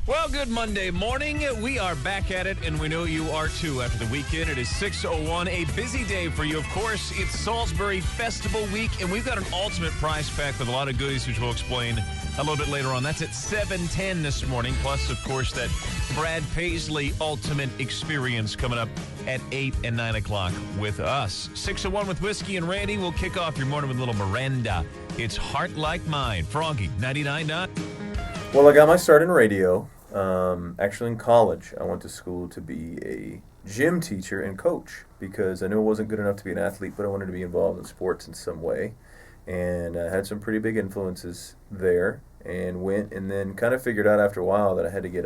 Well, good Monday morning. We are back at it, and we know you are too after the weekend. It is 6:01, a busy day for you. Of course, it's Salisbury Festival Week, and we've got an ultimate prize pack with a lot of goodies, which we'll explain a little bit later on. That's at 7:10 this morning. Plus, of course, that Brad Paisley Ultimate Experience coming up at 8 and 9 o'clock with us. 6:01 with Whiskey and Randy. We'll kick off your morning with a little Miranda. It's Heart Like Mine. Froggy, 99. Well, I got my start in radio. Actually, in college, I went to school to be a gym teacher and coach because I knew I wasn't good enough to be an athlete, but I wanted to be involved in sports in some way. And I had some pretty big influences there and went and then kind of figured out after a while that I had to get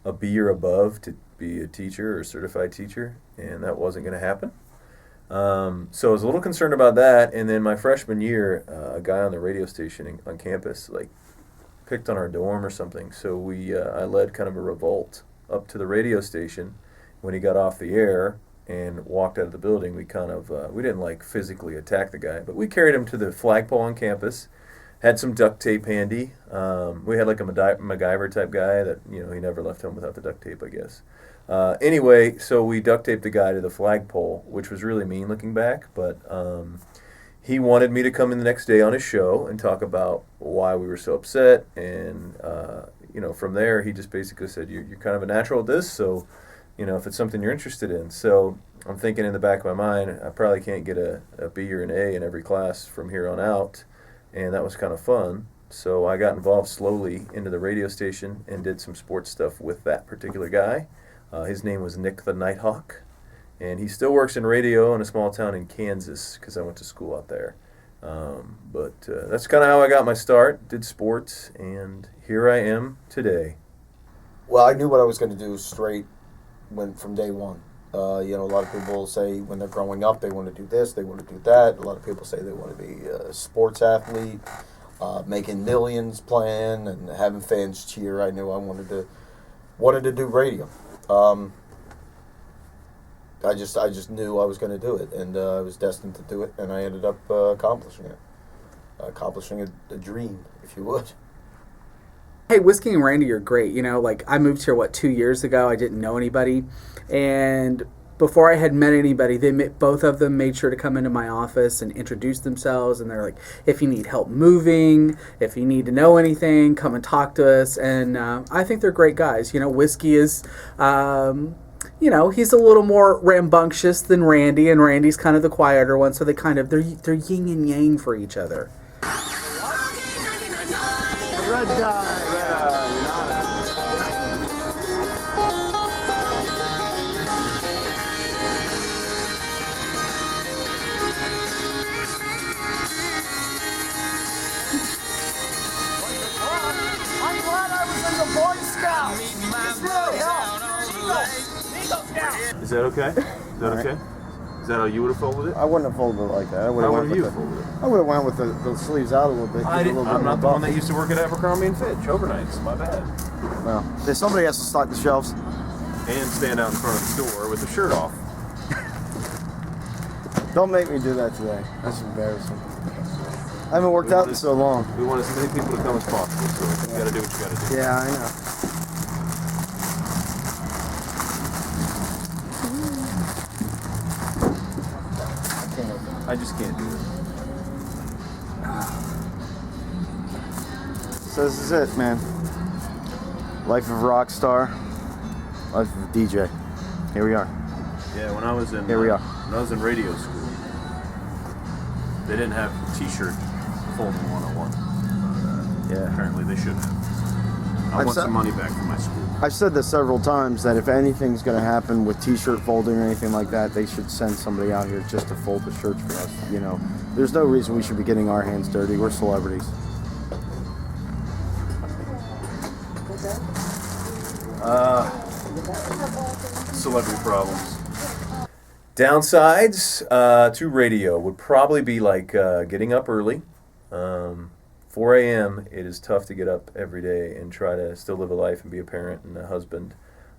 a B or above to be a teacher or a certified teacher, and that wasn't going to happen. So I was a little concerned about that. And then my freshman year, a guy on the radio station on campus, picked on our dorm or something, so I led kind of a revolt up to the radio station. When he got off the air and walked out of the building, we didn't physically attack the guy, but we carried him to the flagpole on campus, had some duct tape handy. We had a MacGyver type guy that, he never left home without the duct tape, I guess. Anyway, so we duct taped the guy to the flagpole, which was really mean looking back, but he wanted me to come in the next day on his show and talk about why we were so upset. And, from there, he just basically said, you're kind of a natural at this, so, if it's something you're interested in. So I'm thinking in the back of my mind, I probably can't get a B or an A in every class from here on out. And that was kind of fun. So I got involved slowly into the radio station and did some sports stuff with that particular guy. His name was Nick the Nighthawk. And he still works in radio in a small town in Kansas because I went to school out there. But that's kind of how I got my start, did sports, and here I am today. Well, I knew what I was going to do straight from day one. A lot of people say when they're growing up they want to do this, they want to do that. A lot of people say they want to be a sports athlete, making millions playing and having fans cheer. I knew I wanted to do radio. I just knew I was going to do it, and I was destined to do it, and I ended up accomplishing a dream, if you would. Hey, Whiskey and Randy are great. I moved here, 2 years ago. I didn't know anybody, and before I had met anybody, both of them made sure to come into my office and introduce themselves, and they're like, if you need help moving, if you need to know anything, come and talk to us, and I think they're great guys. Whiskey is... he's a little more rambunctious than Randy, and Randy's kind of the quieter one, so they're yin and yang for each other. Red dye. I'm glad I was in the Boy Scouts. This really helped. Is that okay? Is that okay? Is that how you would have folded it? I wouldn't have folded it like that. How would you have folded it? I would have went with the sleeves out a little bit. I'm not the one that used to work at Abercrombie & Fitch overnights. My bad. Well, somebody has to stock the shelves. And stand out in front of the store with the shirt off. Don't make me do that today. That's embarrassing. I haven't worked out in so long. We want as many people to come as possible, so you got to do what you got to do. Yeah, I know. I just can't do it. So this is it, man. Life of a rock star. Life of a DJ. Here we are. Yeah, when I was in when I was in radio school, they didn't have T-shirt folding 101. Yeah. Apparently they should have. I want some money back from my school. I've said this several times that if anything's going to happen with T-shirt folding or anything like that, they should send somebody out here just to fold the shirts for us. There's no reason we should be getting our hands dirty. We're celebrities. Celebrity problems. Downsides to radio would probably be getting up early. 4 a.m., it is tough to get up every day and try to still live a life and be a parent and a husband.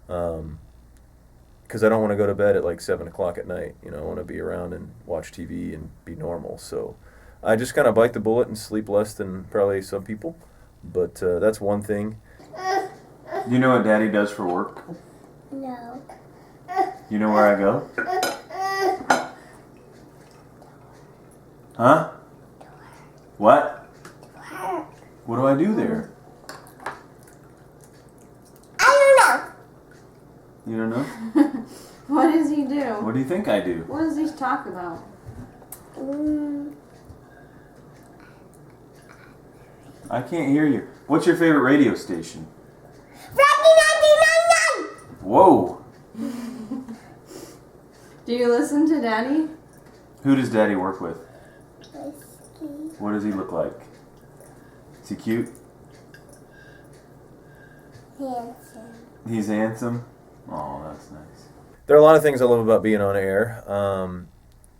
Because I don't want to go to bed at 7 o'clock at night. I want to be around and watch TV and be normal. So I just kind of bite the bullet and sleep less than probably some people. But that's one thing. You know what Daddy does for work? No. You know where I go? Huh? What? What do I do there? I You don't know? What does he do? What do you think I do? What does he talk about? don't know. I can't hear you. What's your favorite radio station? Rocky 99! Whoa! Do you listen to Daddy? Who does Daddy work with? Whiskey. What does he look like? Is he cute? Handsome. He's handsome? Oh, that's nice. There are a lot of things I love about being on air.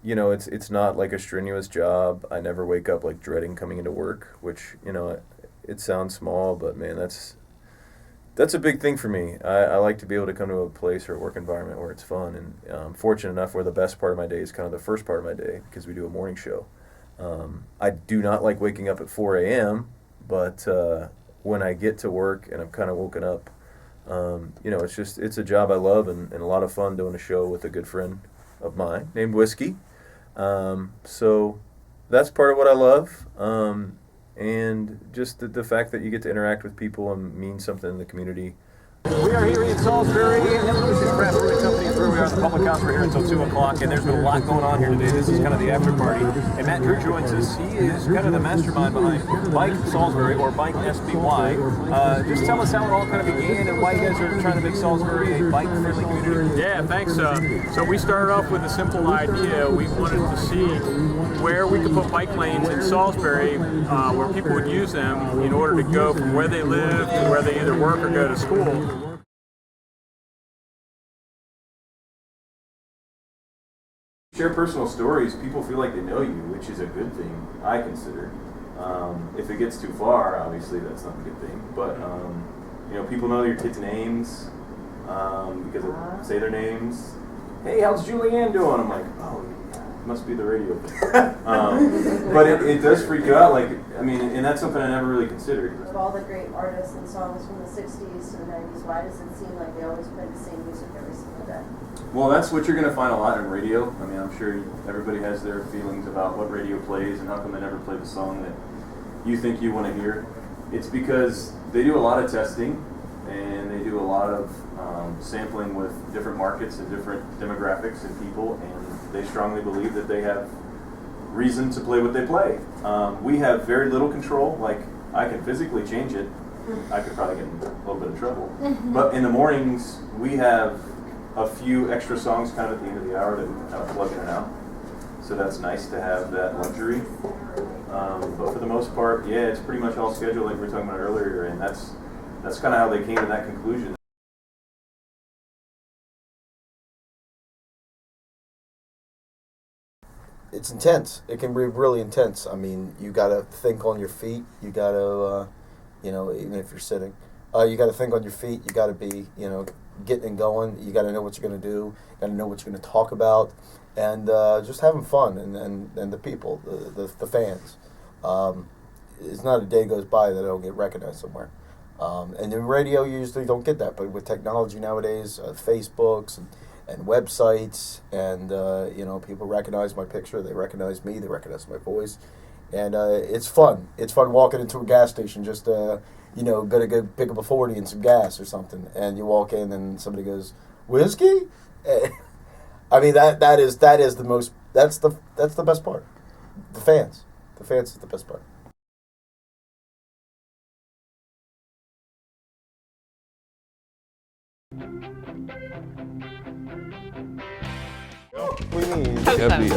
You know, it's not like a strenuous job. I never wake up like dreading coming into work, which, you know, it sounds small, but man, that's a big thing for me. I like to be able to come to a place or a work environment where it's fun, and I'm fortunate enough where the best part of my day is kind of the first part of my day because we do a morning show. I do not like waking up at 4 a.m., but when I get to work and I'm kind of woken up, you know, it's a job I love and a lot of fun doing a show with a good friend of mine named Whiskey. So that's part of what I love. And just the fact that you get to interact with people and mean something in the community. We are here in Salisbury, and Lucy's Craft Brewing Company is where we are at the public house. We're here until 2 o'clock, and there's been a lot going on here today. This is kind of the after party. And Matt Drew joins us. He is kind of the mastermind behind Bike Salisbury, or Bike SBY. Just tell us how it all kind of began and why you guys are trying to make Salisbury a bike-friendly community. Yeah, thanks. So we started off with a simple idea. We wanted to see where we could put bike lanes in Salisbury where people would use them in order to go from where they live to where they either work or go to school. Share personal stories, people feel like they know you, which is a good thing, I consider. If it gets too far, obviously that's not a good thing. But you know, people know your kids' names because they say their names. Hey, how's Julianne doing? I'm like, oh, it must be the radio thing. But it does freak you out. Like, I mean, and that's something I never really considered. Of all the great artists and songs from the 60s to the 90s, why does it seem like they always play the same music every single day? Well, that's what you're going to find a lot in radio. I mean, I'm sure everybody has their feelings about what radio plays and how come they never play the song that you think you want to hear. It's because they do a lot of testing and they do a lot of sampling with different markets and different demographics and people, and they strongly believe that they have reason to play what they play. We have very little control. Like, I can physically change it. I could probably get in a little bit of trouble. But in the mornings, we have a few extra songs kind of at the end of the hour that we can kind of plug in and out. So that's nice to have that luxury. But for the most part, yeah, it's pretty much all scheduled like we were talking about earlier, and that's kind of how they came to that conclusion. It's intense. It can be really intense. I mean, you got to think on your feet. You got to, you know, even if you're sitting, you got to think on your feet. You got to be, you know, getting and going. You got to know what you're going to do. You got to know what you're going to talk about, and just having fun and the people, the fans. It's not a day goes by that I don't get recognized somewhere. And in radio, you usually don't get that. But with technology nowadays, Facebooks and websites, and you know, people recognize my picture, they recognize me, they recognize my voice, and it's fun. It's fun walking into a gas station, just you know, gonna go pick up a 40 and some gas or something, and you walk in and somebody goes, "Whiskey?" I mean, that is the most. That's the best part. The fans is the best part. What do you mean? Is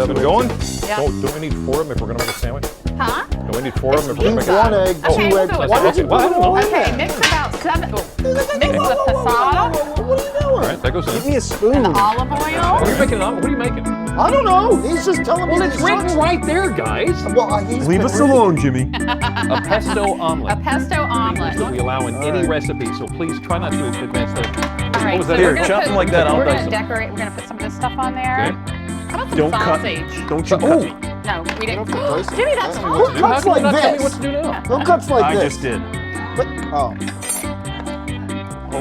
it going? Yeah. Don't we need 4 of them if we're going to make a sandwich? Huh? Don't we need 4 of them if we're going to make a One sandwich? egg, Okay, 2 we'll eggs. do it. Why did you Well, I don't know. Okay, mix about 7. Mix the passata What are you doing? All right, that goes Give in. me a spoon. and olive What are oil. you making? What are you making? I don't know. He's just telling me. Well, it's written right there, guys. Well, he's Leave been us reading. alone, Jimmy. A pesto A omelet. pesto omelet. That we allow in any recipe, so please try not to advance the. All right, What was so that? we're Here, gonna chop put- them like that. I'll We're dice gonna them. decorate. We're gonna put some of this stuff on there. Okay. How about some Don't cut. sausage? Don't you Oh. cut me. No, we didn't. You don't have to Jimmy, dice that's it. hot. Who How cuts come like you're not telling me this? what to do now? Who cuts like I this? just did. But, oh.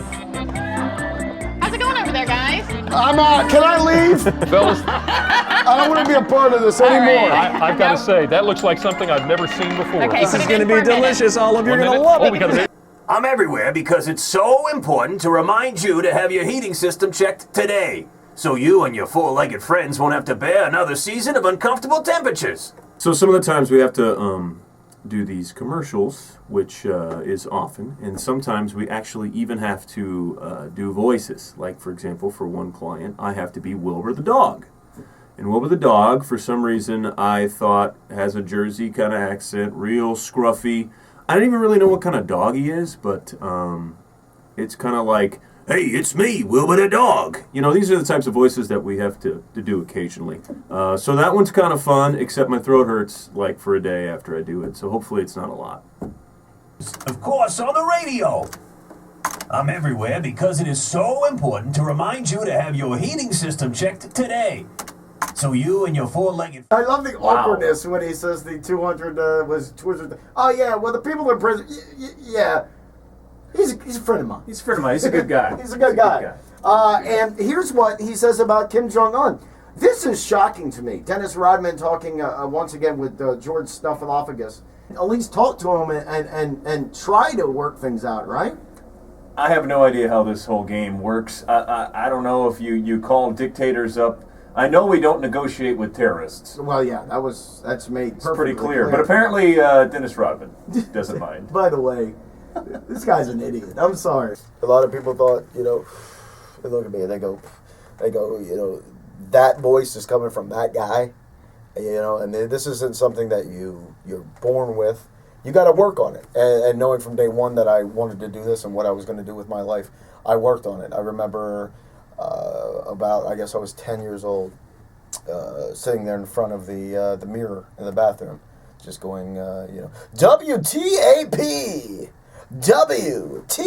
How's it going over there, guys? I'm out. Can I leave? Fellas, I don't want to be a part of this anymore. I've got to say, that looks like something I've never seen before. Okay, This put is it going to in be for a minute. delicious, Olive. You're 1 going to minute. love Oh, it. we got a minute. I'm everywhere because it's so important to remind you to have your heating system checked today, so you and your four-legged friends won't have to bear another season of uncomfortable temperatures. So some of the times we have to do these commercials, which is often, and sometimes we actually even have to do voices. Like, for example, for one client, I have to be Wilbur the dog. And Wilbur the dog, for some reason, I thought has a Jersey kind of accent, real scruffy. I don't even really know what kind of dog he is, but it's kind of like, hey, it's me, Wilbur the dog. You know, these are the types of voices that we have to do occasionally. So that one's kind of fun, except my throat hurts like for a day after I do it. So hopefully it's not a lot. Of course, on the radio. I'm everywhere because it is so important to remind you to have your heating system checked today, so you and your four-legged... I love the awkwardness when he says the 200 was 200. Oh yeah, well the people in prison. Yeah, he's a friend of mine. He's a friend of mine. He's a good guy. He's a good guy. And here's what he says about Kim Jong Un. This is shocking to me. Dennis Rodman talking once again with George Snuffleupagus. At least talk to him and try to work things out, right? I have no idea how this whole game works. I don't know if you call dictators up. I know we don't negotiate with terrorists. Well, yeah, that's made It's perfectly pretty clear. But apparently Dennis Rodman doesn't mind. By the way, this guy's an idiot. I'm sorry. A lot of people thought, they look at me and they go, that voice is coming from that guy, and this isn't something that you're born with. You got to work on it. And knowing from day one that I wanted to do this and what I was going to do with my life, I worked on it. I remember I guess I was 10 years old, sitting there in front of the mirror in the bathroom, just going, WTAP, WTAP,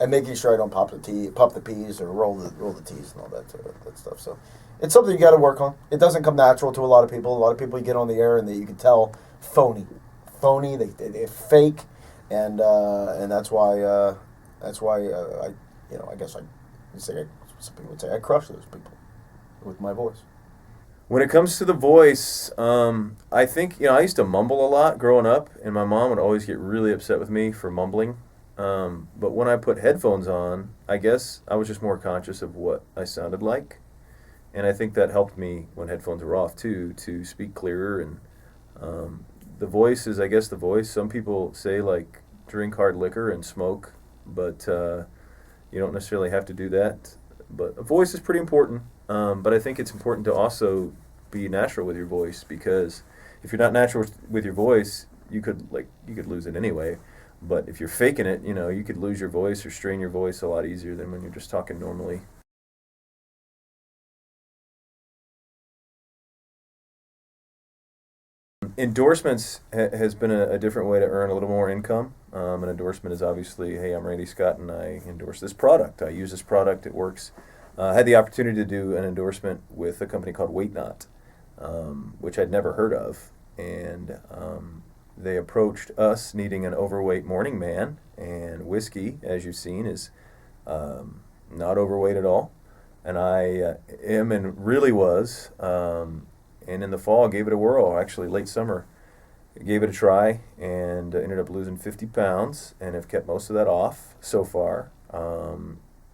and making sure I don't pop the P's or roll the T's and all that stuff. So it's something you got to work on. It doesn't come natural to a lot of people. A lot of people you get on the air and you can tell phony. They're fake, and that's why I guess some people would say I crush those people with my voice. When it comes to the voice, I think, I used to mumble a lot growing up, and my mom would always get really upset with me for mumbling. But when I put headphones on, I guess I was just more conscious of what I sounded like. And I think that helped me when headphones were off, too, to speak clearer. And the voice is, I guess, the voice. Some people say, like, drink hard liquor and smoke, but you don't necessarily have to do that. But a voice is pretty important. But I think it's important to also be natural with your voice, because if you're not natural with your voice, you could lose it anyway. But if you're faking it, you could lose your voice or strain your voice a lot easier than when you're just talking normally. Endorsements has been a different way to earn a little more income. An endorsement is obviously, hey, I'm Randy Scott and I endorse this product. I use this product, it works. I had the opportunity to do an endorsement with a company called Weight Not, which I'd never heard of. And they approached us needing an overweight morning man, and whiskey, as you've seen, is not overweight at all. And I am and really was. And in the fall, gave it a whirl. Actually, late summer, gave it a try, and ended up losing 50 pounds, and have kept most of that off so far.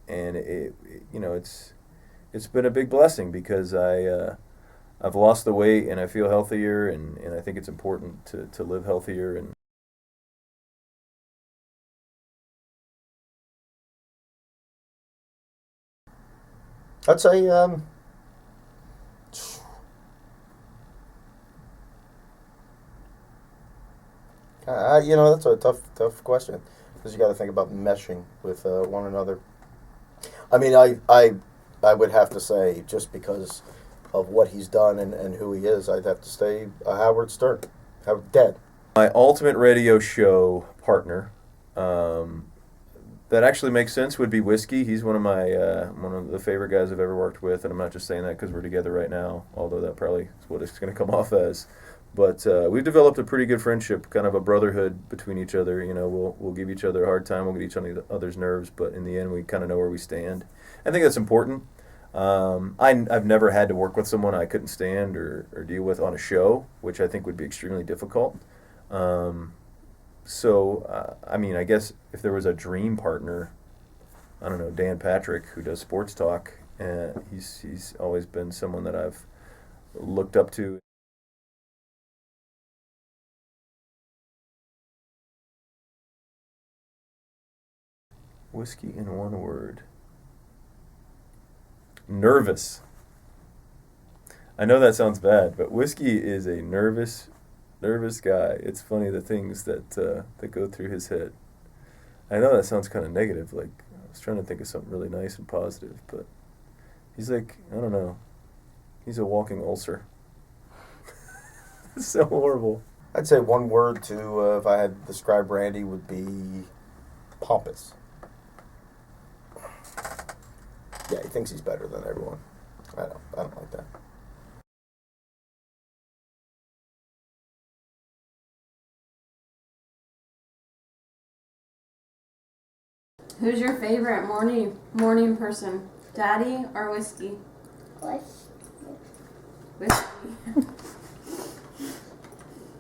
And it's been a big blessing, because I've lost the weight and I feel healthier, and I think it's important to live healthier. And I'd say that's a tough question, because you got to think about meshing with one another. I mean, I would have to say, just because of what he's done and who he is, I'd have to say Howard Stern. Dead. My ultimate radio show partner, that actually makes sense, would be Whiskey. He's one of the favorite guys I've ever worked with, and I'm not just saying that because we're together right now, although that probably is what it's going to come off as. But we've developed a pretty good friendship, kind of a brotherhood between each other. You know, we'll give each other a hard time, we'll get each other's nerves, but in the end, we kind of know where we stand. I think that's important. I've never had to work with someone I couldn't stand or deal with on a show, which I think would be extremely difficult. So, I mean, I guess if there was a dream partner, I don't know, Dan Patrick, who does sports talk, he's always been someone that I've looked up to. Whiskey in one word. Nervous. I know that sounds bad, but Whiskey is a nervous guy. It's funny the things that go through his head. I know that sounds kind of negative. Like, I was trying to think of something really nice and positive, but he's like, I don't know. He's a walking ulcer. It's so horrible. I'd say one word to, if I had to describe Randy, would be pompous. Yeah, he thinks he's better than everyone. I don't like that. Who's your favorite morning person? Daddy or Whiskey? Whiskey. Whiskey.